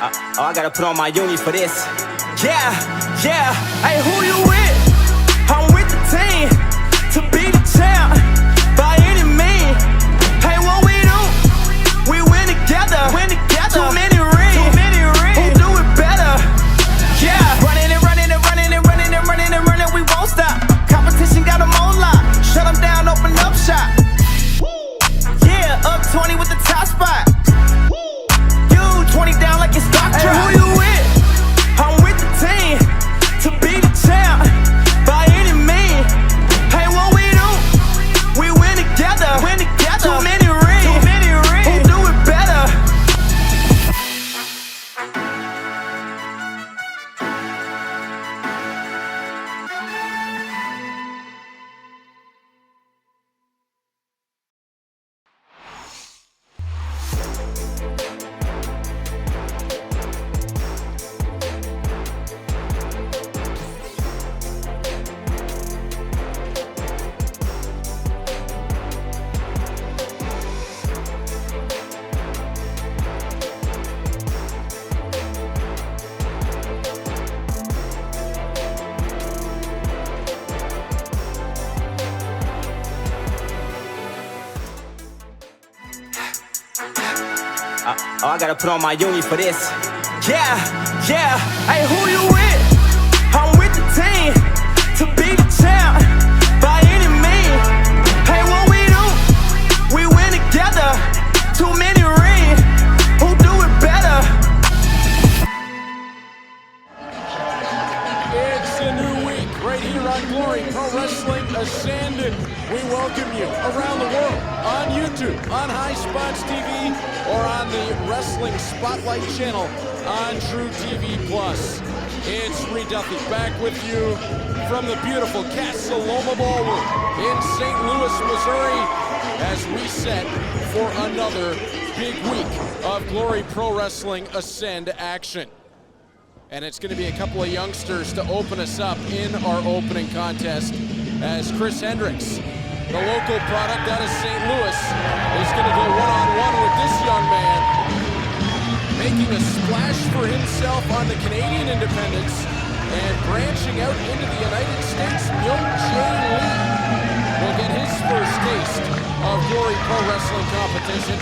Oh, I gotta put on my uni for this. Yeah, yeah. Hey, who you with? I'm with the team to be the champ by any means. Hey, what we do? We win together. Too many rings. Who do it better? Yeah. Running and running and running and running and running and running. We won't stop. Competition got them on lock. Shut them down, open up shop. Yeah, up 20 with the top spot. 20 down like it's stock drop. Hey, who you with? I'm with the team to be the champ by any means. Hey, what we do? We win together. Too many rings. Who do it better? Oh, I gotta put on my uni for this. Yeah, yeah. Hey, who you with? I'm with the team to be the champ by any means. Hey, what we do? We win together. Too many rings. Who do it better? It's a new week right here on Glory Pro Wrestling Ascended. We welcome you around the world on YouTube, on High Spots TV, or on the Wrestling Spotlight channel on True TV Plus. It's Reed Duffy back with you from the beautiful Casa Loma Ballroom in St. Louis, Missouri, as we set for another big week of Glory Pro Wrestling Ascend action. And it's going to be a couple of youngsters to open us up in our opening contest, as Chris Hendrix, the local product out of St. Louis, is going to go one-on-one with this young man, making a splash for himself on the Canadian independents and branching out into the United States. Myung-jae Lee will get his first taste of Glory Pro Wrestling competition.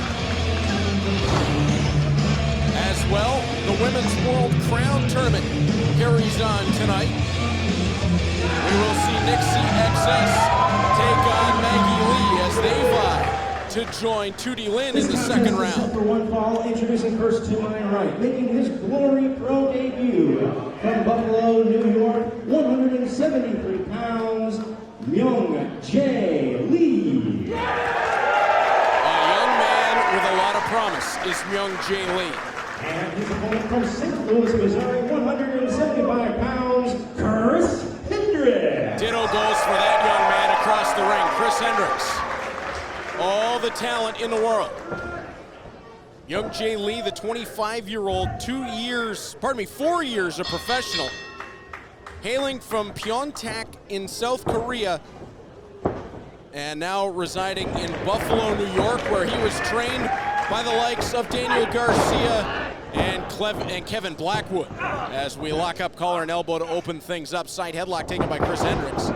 As well, the Women's World Crown Tournament carries on tonight. We will see Nixi XS take on Maggie Lee as they vie to join Tootie Lynn in the second round. For one fall, introducing first to my right, making his Glory Pro debut from Buffalo, New York, 173 pounds, Myung-jae Lee. A young man with a lot of promise is Myung-jae Lee. And his opponent from St. Louis, Missouri, 175 pounds, Chris Hendrix. Ditto goes for that young man across the ring, Chris Hendrix. All the talent in the world. Myung-jae Lee, the 25-year-old, 4 years a professional, hailing from Pyeongtaek in South Korea, and now residing in Buffalo, New York, where he was trained by the likes of Daniel Garcia and Kevin Blackwood. As we lock up collar and elbow to open things up, side headlock taken by Chris Hendrix.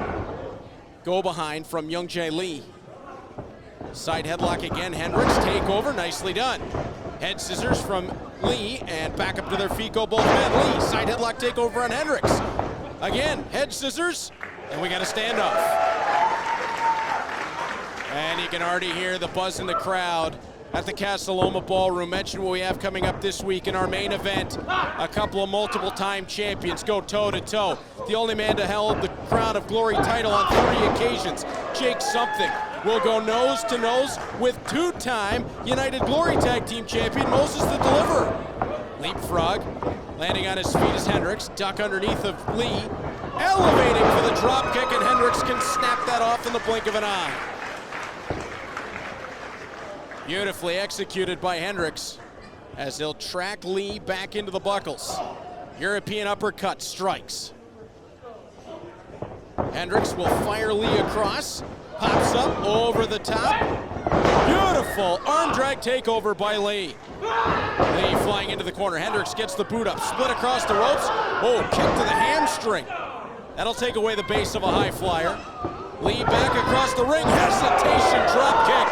Go behind from Myung-jae Lee. Side headlock again, Hendrix, take over, nicely done. Head scissors from Lee, and back up to their feet go both men. Lee, side headlock take over on Hendrix. Again, head scissors, and we got a standoff. And you can already hear the buzz in the crowd at the Casa Loma Ballroom. Mention what we have coming up this week in our main event. A couple of multiple-time champions go toe-to-toe. The only man to hold the Crown of Glory title on 3 occasions, Jake Something, will go nose-to-nose with 2-time United Glory Tag Team champion Moses the Deliverer. Leapfrog, landing on his feet as Hendrix, duck underneath of Lee, elevating for the drop kick, and Hendrix can snap that off in the blink of an eye. Beautifully executed by Hendrix as he'll track Lee back into the buckles. European uppercut strikes. Hendrix will fire Lee across, pops up over the top, Beautiful arm drag takeover by Lee. Lee flying into the corner. Hendrix gets the boot up, split across the ropes. Oh, kick to the hamstring. That'll take away the base of a high flyer. Lee back across the ring, hesitation drop kick.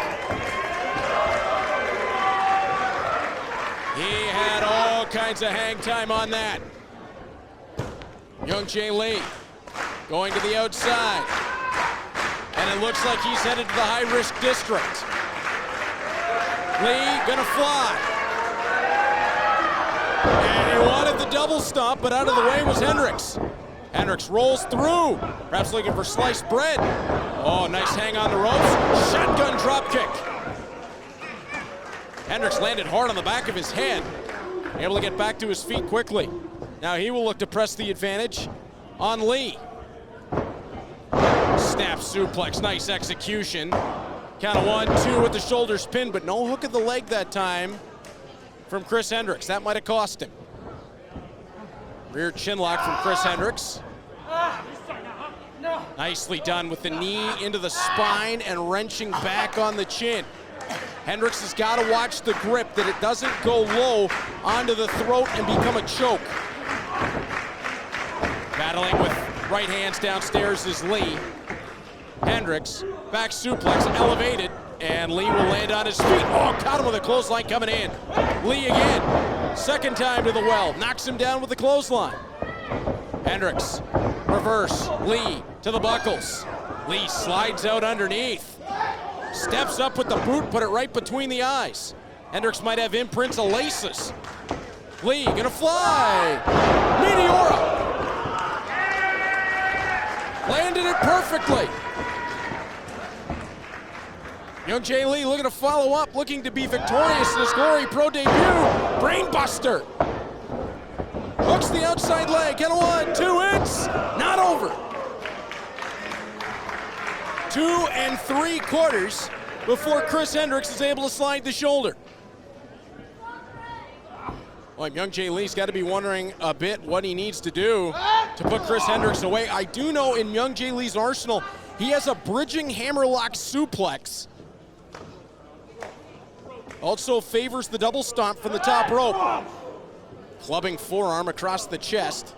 He had all kinds of hang time on that. Myung-jae Lee going to the outside. And it looks like he's headed to the high-risk district. Lee gonna fly. And he wanted the double stomp, but out of the way was Hendrix. Hendrix rolls through, perhaps looking for sliced bread. Oh, nice hang on the ropes. Shotgun drop kick. Hendrix landed hard on the back of his head, able to get back to his feet quickly. Now he will look to press the advantage on Lee. Snap suplex, nice execution. Count of 1, 2 with the shoulders pinned, but no hook of the leg that time from Chris Hendrix. That might have cost him. Rear chin lock from Chris Hendrix. Nicely done with the knee into the spine and wrenching back on the chin. Hendrix has got to watch the grip, that it doesn't go low onto the throat and become a choke. Battling with right hands downstairs is Lee. Hendrix, back suplex, elevated, and Lee will land on his feet. Oh, caught him with a clothesline coming in. Lee again, second time to the well, knocks him down with the clothesline. Hendrix, reverse, Lee to the buckles. Lee slides out underneath. Steps up with the boot, put it right between the eyes. Hendrix might have imprints of laces. Lee gonna fly. Meteora. Landed it perfectly. Myung-jae Lee looking to follow up, looking to be victorious in his Glory Pro debut. Brainbuster. Hooks the outside leg. Count of 1, 2, it's not over. 2 3/4 before Chris Hendrix is able to slide the shoulder. Well, Myung-jae Lee's got to be wondering a bit what he needs to do to put Chris Hendrix away. I do know in Myung-jae Lee's arsenal, he has a bridging hammerlock suplex. Also favors the double stomp from the top rope. Clubbing forearm across the chest.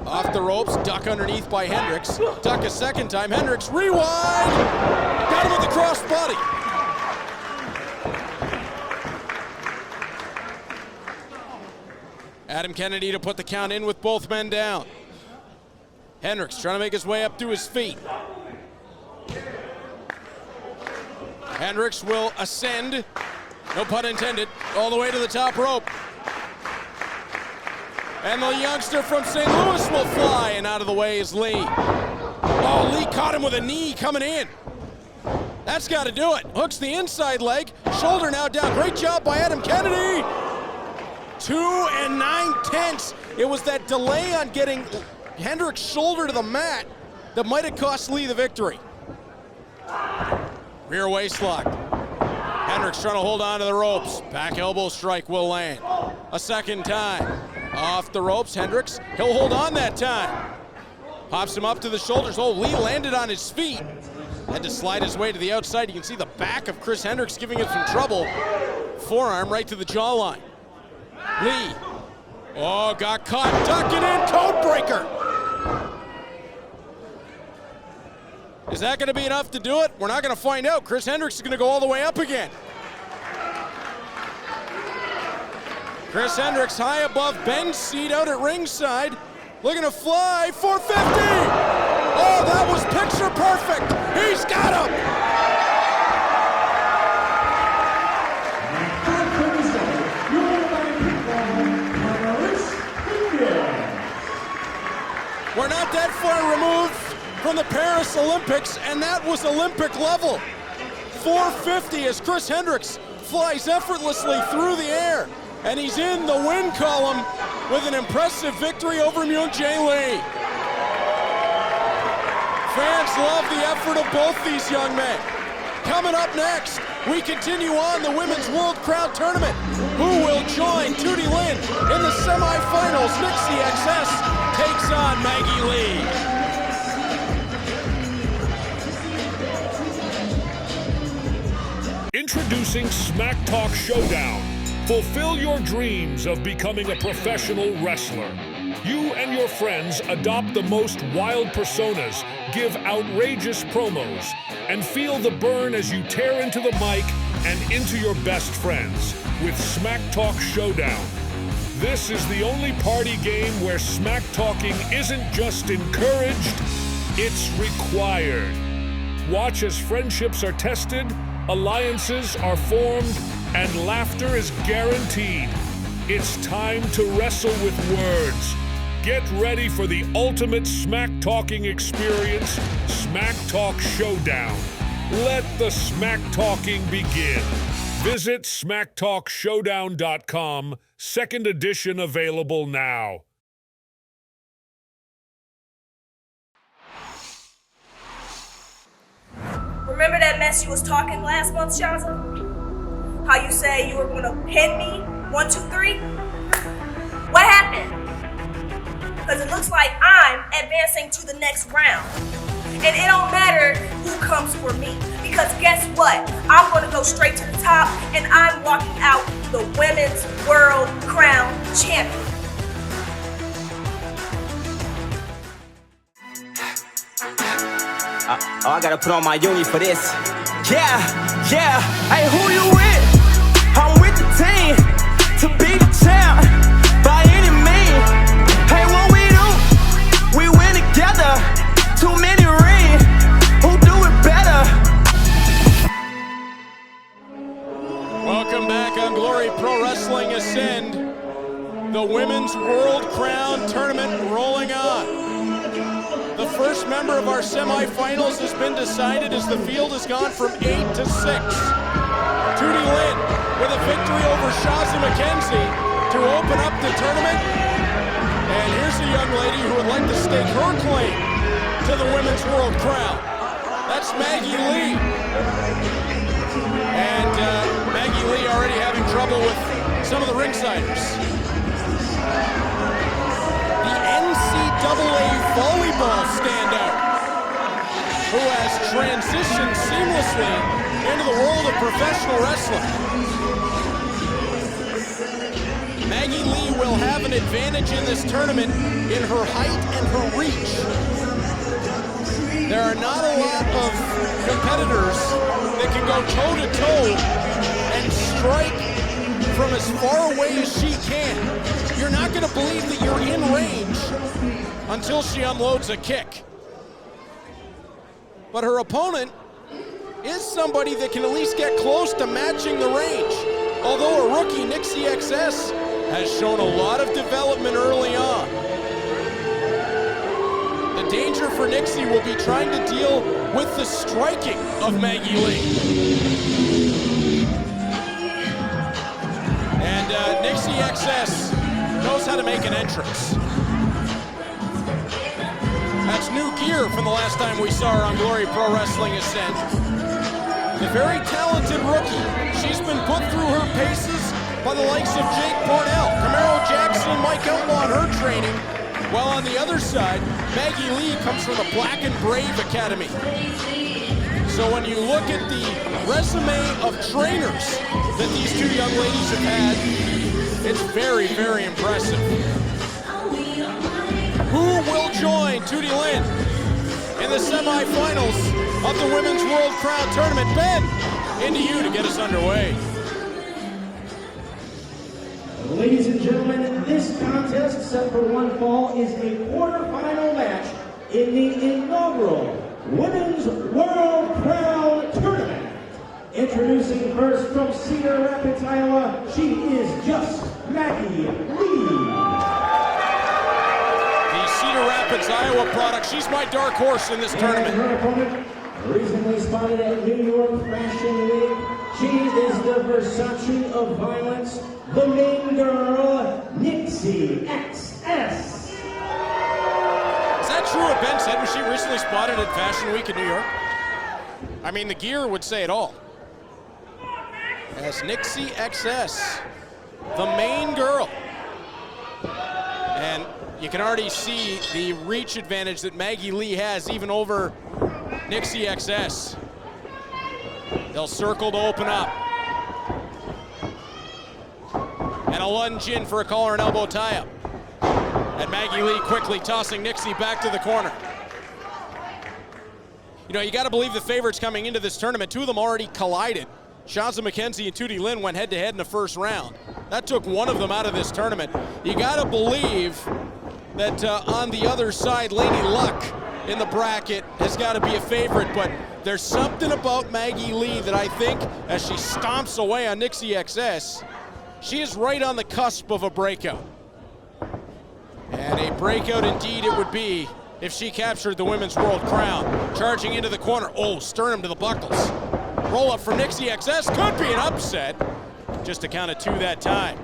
Off the ropes, duck underneath by Hendrix. Duck a second time, Hendrix rewind! Got him with the crossbody. Adam Kennedy to put the count in with both men down. Hendrix trying to make his way up to his feet. Hendrix will ascend, no pun intended, all the way to the top rope. And the youngster from St. Louis will fly, and out of the way is Lee. Oh, Lee caught him with a knee coming in. That's got to do it. Hooks the inside leg, shoulder now down. Great job by Adam Kennedy. 2 9/10. It was that delay on getting Hendrix' shoulder to the mat that might have cost Lee the victory. Rear waist lock. Hendrix trying to hold on to the ropes. Back elbow strike will land. A second time. Off the ropes, Hendrix. He'll hold on that time. Pops him up to the shoulders. Oh, Lee landed on his feet. Had to slide his way to the outside. You can see the back of Chris Hendrix giving him some trouble. Forearm right to the jawline. Lee. Oh, got caught. Ducking in. Code breaker. Is that going to be enough to do it? We're not going to find out. Chris Hendrix is going to go all the way up again. Chris Hendrix high above Ben's seat out at ringside. Looking to fly. 450. Oh, that was picture perfect. He's got him. We're not that far removed from the Paris Olympics, and that was Olympic level. 450 as Chris Hendrix flies effortlessly through the air, and he's in the win column with an impressive victory over Myung-jae Lee. Fans love the effort of both these young men. Coming up next, we continue on the Women's World Crowd Tournament. Who will join Tootie Lynn in the semifinals? Nixi XS takes on Maggie Lee. Introducing Smack Talk Showdown. Fulfill your dreams of becoming a professional wrestler. You and your friends adopt the most wild personas, give outrageous promos, and feel the burn as you tear into the mic and into your best friends with Smack Talk Showdown. This is the only party game where smack talking isn't just encouraged, it's required. Watch as friendships are tested, alliances are formed, and laughter is guaranteed. It's time to wrestle with words. Get ready for the ultimate smack talking experience, Smack Talk Showdown. Let the smack talking begin. Visit smacktalkshowdown.com, second edition available now. Remember that mess you was talking last month, Shaza? How you say you were gonna pin me? 1, 2, 3? What happened? Because it looks like I'm advancing to the next round. And it don't matter who comes for me. Because guess what? I'm gonna go straight to the top and I'm walking out the Women's World Crown Champion. I gotta put on my uni for this. Yeah. Hey, who you with? I'm with the team to be the champ by any means. Hey, what we do? We win together. Too many rings. Who do it better? Welcome back on Glory Pro Wrestling Ascend. The Women's World Crown Tournament rolling on. The first member of our semifinals has been decided as the field has gone from 8 to 6. Tootie Lynn with a victory over Shaza McKenzie to open up the tournament. And here's a young lady who would like to stake her claim to the Women's World Crown. That's Maggie Lee. And Maggie Lee already having trouble with some of the ringsiders. The NCAA volleyball standout, who has transitioned seamlessly into the world of professional wrestling. Maggie Lee will have an advantage in this tournament in her height and her reach. There are not a lot of competitors that can go toe-to-toe and strike from as far away as she can. You're not going to believe that you're in range until she unloads a kick. But her opponent is somebody that can at least get close to matching the range. Although a rookie, Nixi XS, has shown a lot of development early on. The danger for Nixi will be trying to deal with the striking of Maggie Lee. And Nixi XS knows how to make an entrance. That's new gear from the last time we saw her on Glory Pro Wrestling Ascend. The very talented rookie. She's been put through her paces by the likes of Jake Cornell, Camaro Jackson, Mike Outlaw in her training. While on the other side, Maggie Lee comes from the Black and Brave Academy. So when you look at the resume of trainers that these two young ladies have had, it's very, very impressive. Who will join Tootie Lynn in the semifinals of the Women's World Crown Tournament? Ben, into you to get us underway. Ladies and gentlemen, this contest set for one fall is a quarterfinal match in the inaugural Women's World Crown Tournament. Introducing first from Cedar Rapids, Iowa, she is just Maggie Lee. Cedar Rapids, Iowa product. She's my dark horse in this tournament. And her opponent, recently spotted at New York Fashion Week, she is the Versace of violence, the main girl, Nixi XS. Is that true what Ben said? Was she recently spotted at Fashion Week in New York? I mean, the gear would say it all. As Nixi XS, the main girl. And you can already see the reach advantage that Maggie Lee has even over Nixi XS. They'll circle to open up. And a lunge in for a collar and elbow tie-up. And Maggie Lee quickly tossing Nixi back to the corner. You know, you got to believe the favorites coming into this tournament. Two of them already collided. Shaza McKenzie and Tootie Lynn went head-to-head in the first round. That took one of them out of this tournament. You got to believe that on the other side, Lady Luck in the bracket has got to be a favorite, but there's something about Maggie Lee that I think, as she stomps away on Nixi XS, she is right on the cusp of a breakout. And a breakout indeed it would be if she captured the women's world crown. Charging into the corner, oh, sternum to the buckles. Roll up for Nixi XS, could be an upset. Just a count of 2 that time.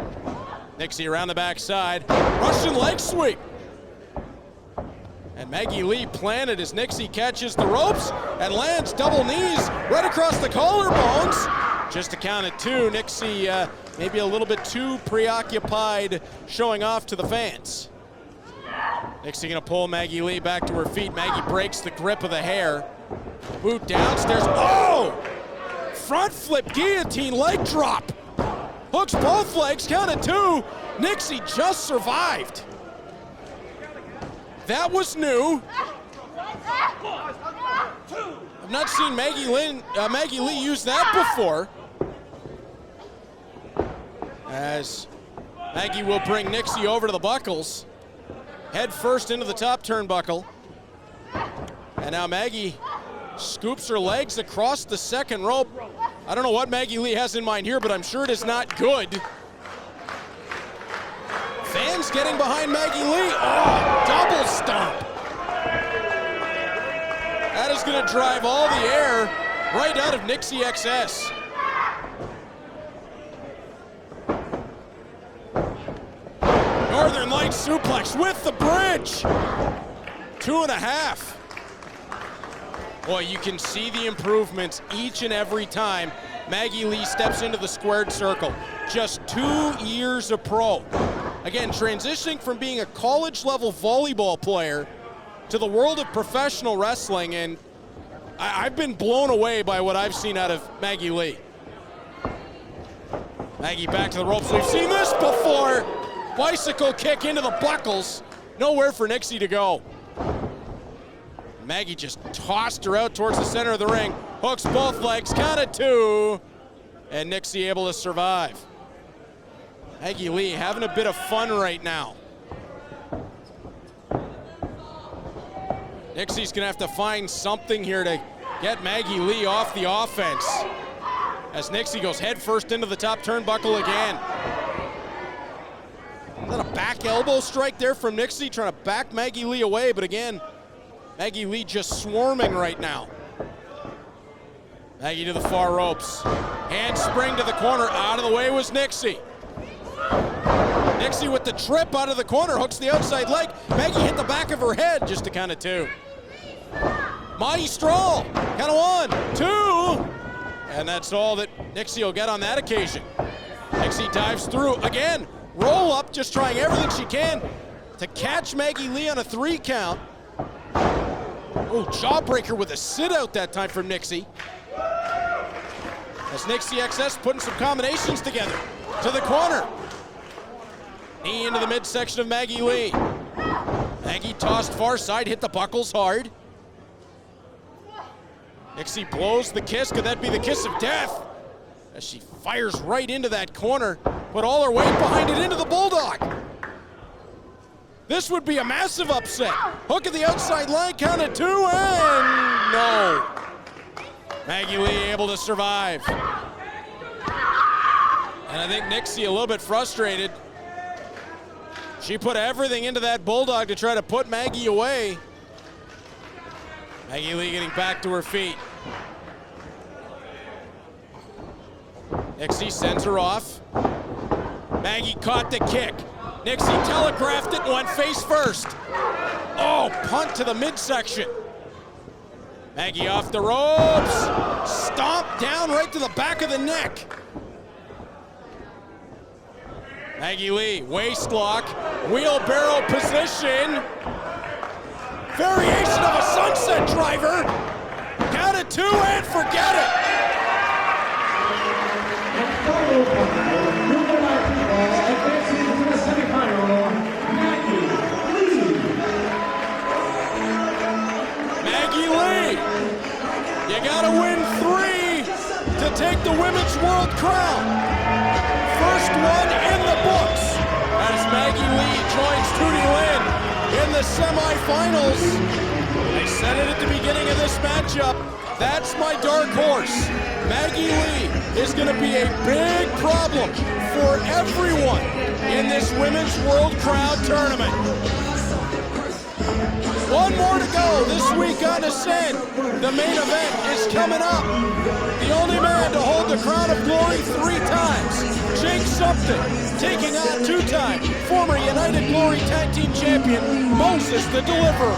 Nixi around the backside, Russian leg sweep. And Maggie Lee planted as Nixi catches the ropes and lands double knees right across the collarbones. Just a count of 2. Nixi maybe a little bit too preoccupied showing off to the fans. Nixi gonna pull Maggie Lee back to her feet. Maggie breaks the grip of the hair. Boot downstairs, oh! Front flip guillotine leg drop. Hooks both legs, count of 2. Nixi just survived. That was new. I've not seen Maggie Lee use that before. As Maggie will bring Nixi over to the buckles. Head first into the top turnbuckle. And now Maggie scoops her legs across the second rope. I don't know what Maggie Lee has in mind here, but I'm sure it is not good. Fans getting behind Maggie Lee. Oh, double stomp. That is going to drive all the air right out of Nixi XS. Northern Lights suplex with the bridge. 2.5. Boy, you can see the improvements each and every time Maggie Lee steps into the squared circle. Just 2 years of pro. Again, transitioning from being a college-level volleyball player to the world of professional wrestling, and I've been blown away by what I've seen out of Maggie Lee. Maggie back to the ropes. We've seen this before. Bicycle kick into the buckles. Nowhere for Nixi to go. Maggie just tossed her out towards the center of the ring. Hooks both legs, count of 2. And Nixi able to survive. Maggie Lee having a bit of fun right now. Nixi's gonna have to find something here to get Maggie Lee off the offense. As Nixi goes head first into the top turnbuckle again. Is that a back elbow strike there from Nixi, trying to back Maggie Lee away, but again, Maggie Lee just swarming right now. Maggie to the far ropes. Handspring to the corner, out of the way was Nixi. Nixi with the trip out of the corner, hooks the outside leg. Maggie hit the back of her head, just a count of 2. Maestro, count of 1, 2. And that's all that Nixi will get on that occasion. Nixi dives through, again, roll up, just trying everything she can to catch Maggie Lee on a 3 count. Oh, jawbreaker with a sit out that time from Nixi. As Nixi XS putting some combinations together. To the corner. Knee into the midsection of Maggie Lee. Maggie tossed far side, hit the buckles hard. Nixi blows the kiss. Could that be the kiss of death? As she fires right into that corner. Put all her weight behind it into the bulldog. This would be a massive upset. Hook of the outside leg, count of 2, and no. Maggie Lee able to survive. And I think Nixi a little bit frustrated. She put everything into that bulldog to try to put Maggie away. Maggie Lee getting back to her feet. Nixi sends her off. Maggie caught the kick. Nixi telegraphed it and went face first. Oh, punt to the midsection. Maggie off the ropes. Stomp down right to the back of the neck. Maggie Lee, waist lock, wheelbarrow position. Variation of a sunset driver. Count of 2 and forget it. moving by people, advancing to the semifinal, Maggie Lee. Maggie Lee, you gotta win 3 to take the Women's World Crown. First one in the books as Maggie Lee joins Tootie Lynn in the semifinals. I said it at the beginning of this matchup. That's my dark horse. Maggie Lee is going to be a big problem for everyone in this Women's World Crown tournament. One more to go this week on Ascend. The main event is coming up. The only man to hold the Crown of Glory 3 times, Jake Something, taking on 2-time former United Glory Tag Team Champion, Moses the Deliverer.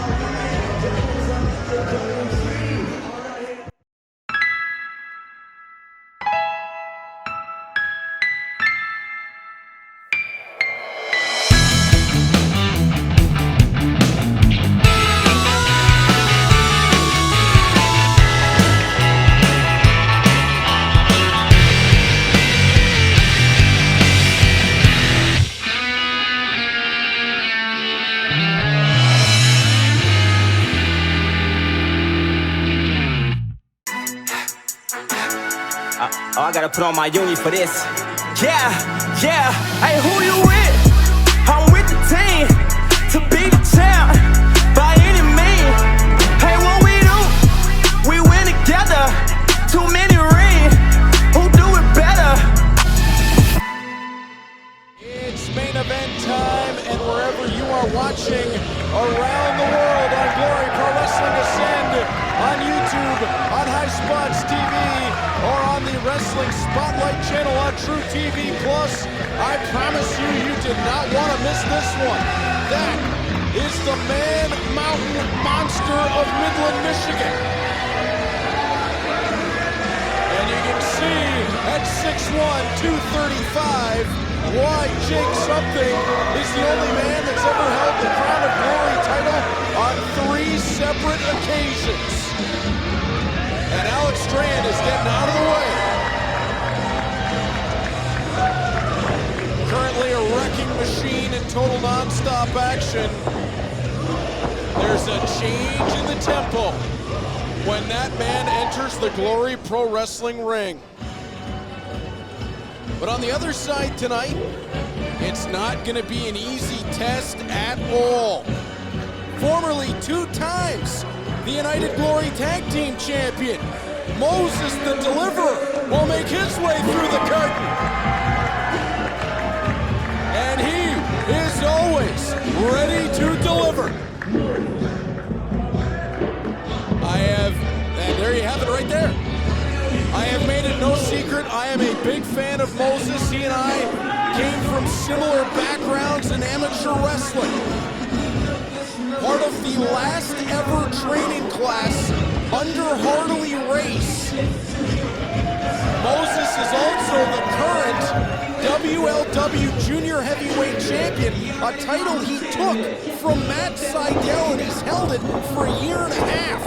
Oh, I gotta put on my uni for this. Yeah, yeah. Hey, who you with? I'm with the team to be the champ by any means. Hey, what we do? We win together. Too many rings. Who do it better? It's main event time, and wherever you are watching around the world on Glory Pro Wrestling Ascend, on YouTube, on High Spots TV, or on the Wrestling Spotlight channel on True TV Plus, I promise you, you did not want to miss this one. That is the Man Mountain Monster of Midland, Michigan. And you can see at 6'1", 235, why Jake Something is the only man that's ever held the Crown of Glory title on 3 separate occasions. And Alex Strand is getting out of the way. Currently a wrecking machine in total non-stop action. There's a change in the tempo when that man enters the Glory Pro Wrestling ring. But on the other side tonight, it's not going to be an easy test at all. Formerly 2 times the United Glory Tag Team Champion, Moses the Deliverer, will make his way through the curtain. And he is always ready to deliver. And there you have it right there. I have made it no secret, I am a big fan of Moses. He and I came from similar backgrounds in amateur wrestling. Part of the last ever training class under Hartley Race. Moses is also the current WLW Junior Heavyweight Champion, a title he took from Matt Seidel, and he's held it for a year and a half.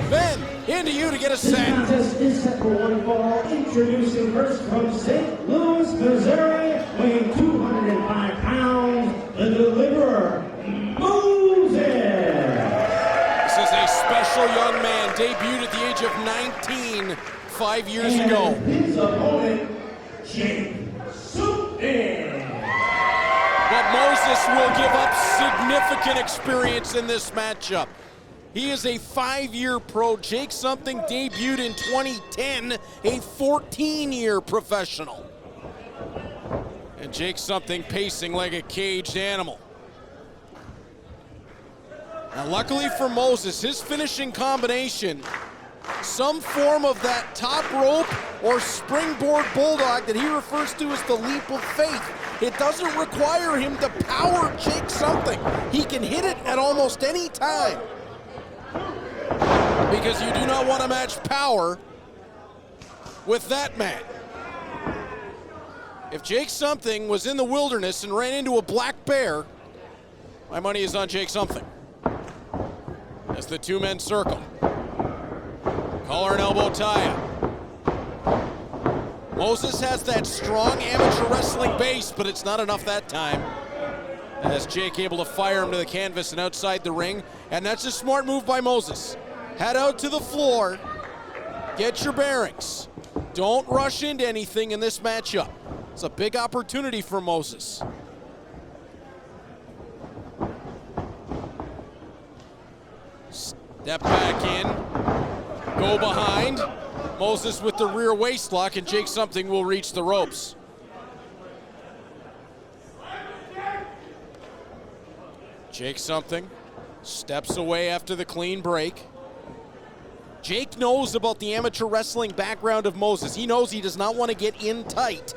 Ben, into you to get us set. This contest is set for 1 fall. Introducing first from St. Louis, Missouri, weighing 205 pounds, the Deliverer, Moses. This is a special young man, debuted at the age of 19 5 years ago. His opponent, Jake Something. But Moses will give up significant experience in this matchup. He is a 5-year pro. Jake Something debuted in 2010, a 14-year professional. And Jake Something pacing like a caged animal. Now, luckily for Moses, his finishing combination, some form of that top rope or springboard bulldog that he refers to as the leap of faith. It doesn't require him to power Jake Something. He can hit it at almost any time. Because you do not want to match power with that man. If Jake Something was in the wilderness and ran into a black bear, my money is on Jake Something. As the 2 men circle. Collar and elbow tie-up. Moses has that strong amateur wrestling base, but it's not enough that time. As Jake able to fire him to the canvas and outside the ring, and that's a smart move by Moses. Head out to the floor, get your bearings. Don't rush into anything in this matchup. It's a big opportunity for Moses. Step back in, go behind. Moses with the rear waist lock, and Jake Something will reach the ropes. Jake Something steps away after the clean break. Jake knows about the amateur wrestling background of Moses. He knows he does not want to get in tight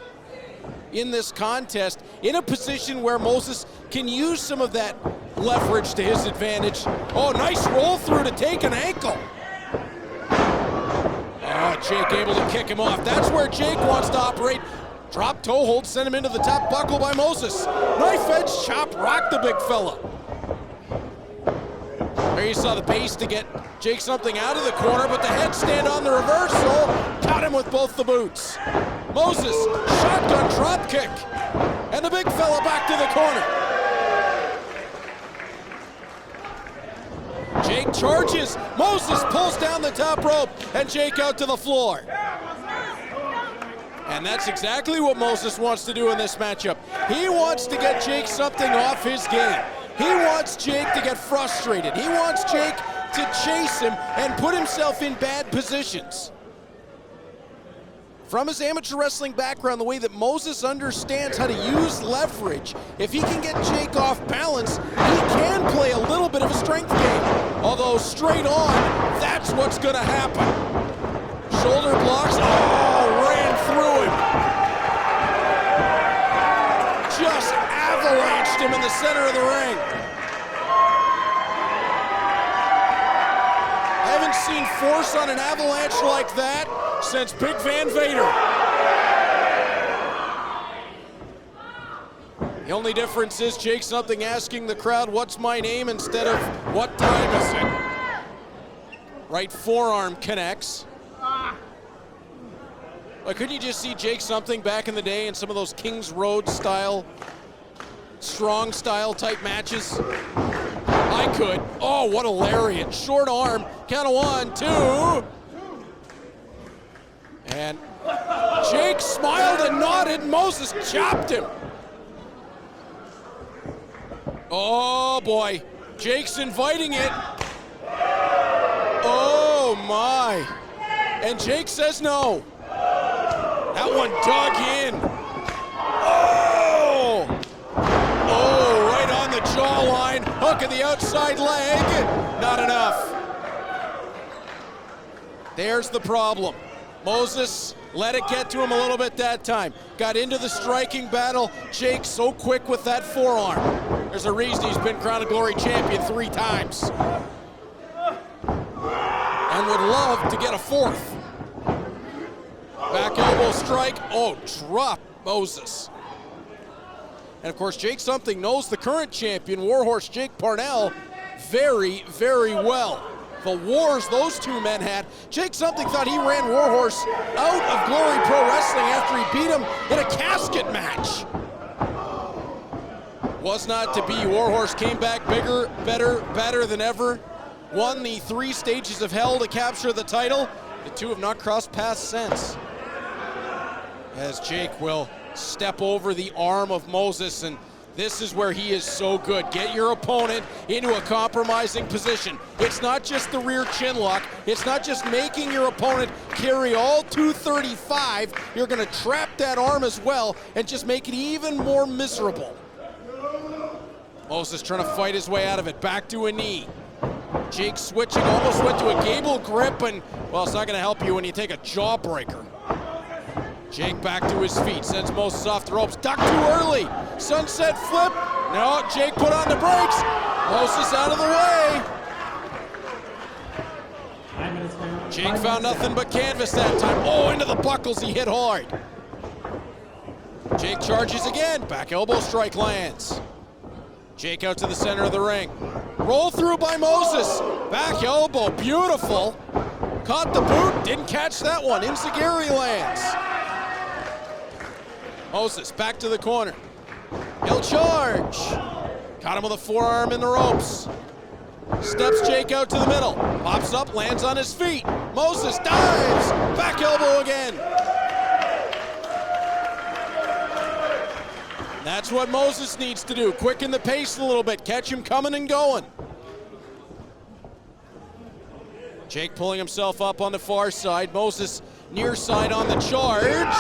in this contest, in a position where Moses can use some of that leverage to his advantage. Oh, nice roll through to take an ankle. Oh, Jake able to kick him off. That's where Jake wants to operate. Drop toe hold, send him into the top buckle by Moses. Knife edge chop, rock the big fella. There you saw the base to get Jake Something out of the corner, but the headstand on the reversal caught him with both the boots. Moses, shotgun drop kick, and the big fella back to the corner. Jake charges, Moses pulls down the top rope, and Jake out to the floor. And that's exactly what Moses wants to do in this matchup. He wants to get Jake Something off his game. He wants Jake to get frustrated. He wants Jake to chase him and put himself in bad positions. From his amateur wrestling background, the way that Moses understands how to use leverage, if he can get Jake off balance, he can play a little bit of a strength game. Although straight on, that's what's gonna happen. Shoulder blocks, oh, ran through him. Just avalanched him in the center of the ring. I haven't seen force on an avalanche like that since Big Van Vader. The only difference is Jake Something asking the crowd, "What's my name?" instead of "What time is it?" Right forearm connects. But couldn't you just see Jake Something back in the day in some of those Kings Road style, strong style type matches? I could. Oh, what a lariat. Short arm, count of 1, 2. And Jake smiled and nodded. Moses chopped him. Oh boy, Jake's inviting it. Oh my. And Jake says no. That one dug in. Oh! Oh, right on the jawline. Hook of the outside leg. Not enough. There's the problem. Moses let it get to him a little bit that time. Got into the striking battle. Jake so quick with that forearm. There's a reason he's been Crown of Glory champion 3 times. And would love to get a 4th. Back elbow strike. Oh, drop Moses. And of course, Jake Something knows the current champion, Warhorse Jake Parnell, very, very well. The wars those two men had. Jake Something thought he ran Warhorse out of Glory Pro Wrestling after he beat him in a casket match. Was not to be. Warhorse came back bigger, better, badder than ever. Won the 3 stages of hell to capture the title. The two have not crossed paths since. As Jake will step over the arm of Moses, and this is where he is so good. Get your opponent into a compromising position. It's not just the rear chin lock. It's not just making your opponent carry all 235. You're gonna trap that arm as well and just make it even more miserable. Moses trying to fight his way out of it. Back to a knee. Jake switching, almost went to a gable grip, and well, it's not gonna help you when you take a jawbreaker. Jake back to his feet, sends Moses off the ropes, ducked too early. Sunset flip, no, Jake put on the brakes. Moses out of the way. Jake found nothing but canvas that time. Oh, into the buckles, he hit hard. Jake charges again, back elbow strike lands. Jake out to the center of the ring. Roll through by Moses, back elbow, beautiful. Caught the boot, didn't catch that one, Enziguri lands. Moses back to the corner. He'll charge. Caught him with a forearm in the ropes. Steps Jake out to the middle. Pops up, lands on his feet. Moses dives. Back elbow again. That's what Moses needs to do. Quicken the pace a little bit. Catch him coming and going. Jake pulling himself up on the far side. Moses near side on the charge.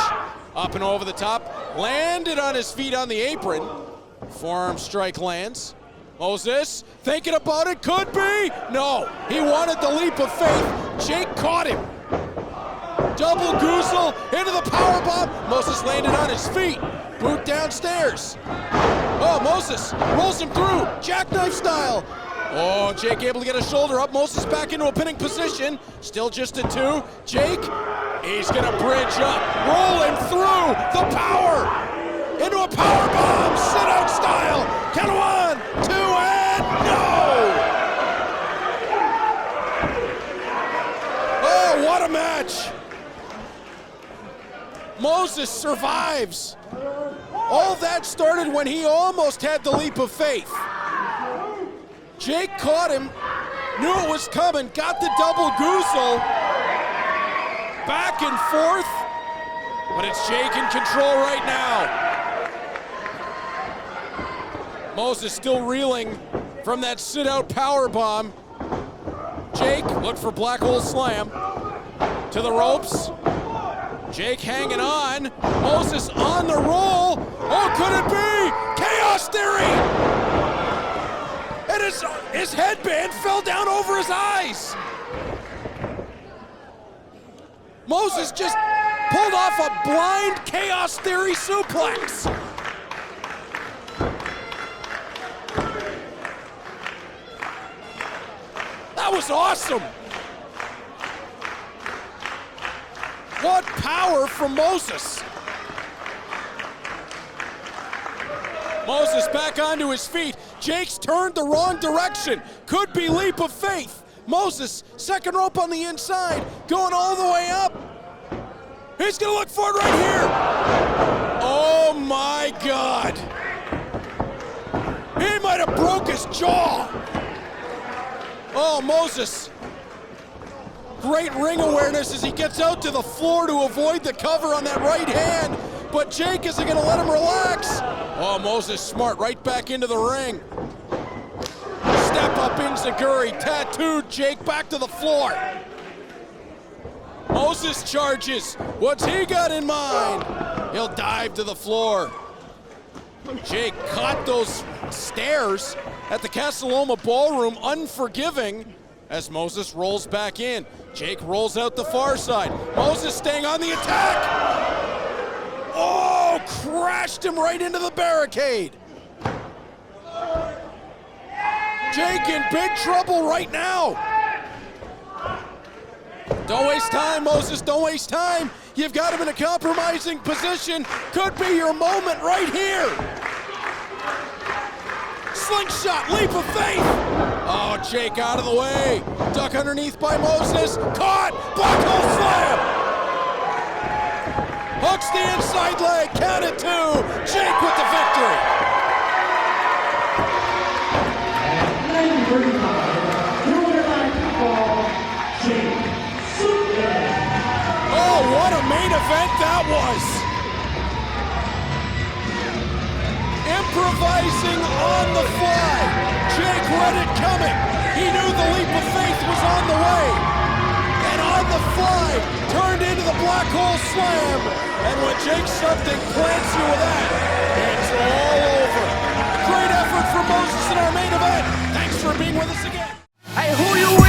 Up and over the top. Landed on his feet on the apron. Forearm strike lands. Moses thinking about it. Could be. No. He wanted the leap of faith. Jake caught him. Double goosel into the powerbomb. Moses landed on his feet. Boot downstairs. Oh, Moses rolls him through. Jackknife style. Oh, Jake able to get a shoulder up. Moses back into a pinning position. Still just a 2. Jake, he's gonna bridge up. Roll him through the power. Into a power bomb. Sit out style. Count 1, 2, and no! Oh, what a match. Moses survives. All that started when he almost had the leap of faith. Jake caught him, knew it was coming, got the double goosel. Back and forth, but it's Jake in control right now. Moses still reeling from that sit-out power bomb. Jake looked for black hole slam to the ropes. Jake hanging on. Moses on the roll. Oh, could it be? Chaos Theory! And his headband fell down over his eyes. Moses just pulled off a blind Chaos Theory suplex. That was awesome. What power from Moses. Moses back onto his feet. Jake's turned the wrong direction. Could be leap of faith. Moses, second rope on the inside, going all the way up. He's gonna look for it right here. Oh my God. He might have broke his jaw. Oh, Moses. Great ring awareness as he gets out to the floor to avoid the cover on that right hand. But Jake isn't gonna let him relax. Oh, Moses smart, right back into the ring. Step up enziguri, tattooed Jake back to the floor. Moses charges. What's he got in mind? He'll dive to the floor. Jake caught those stairs at the Casa Loma Ballroom, unforgiving, as Moses rolls back in. Jake rolls out the far side. Moses staying on the attack. Oh, crashed him right into the barricade. Jake in big trouble right now. Don't waste time, Moses, don't waste time. You've got him in a compromising position. Could be your moment right here. Slingshot, leap of faith. Oh, Jake out of the way. Duck underneath by Moses. Caught, black hole slam. Hooks the inside leg, count it 2. Jake with the victory. Oh, what a main event that was. Improvising on the fly. Jake read it coming. He knew the leap of faith was on the way. And on the fly, turned into the black hole slam. And when Jake something plants you with that, it's all over. Great effort from Moses in our main event. Thanks for being with us again. Hey, who you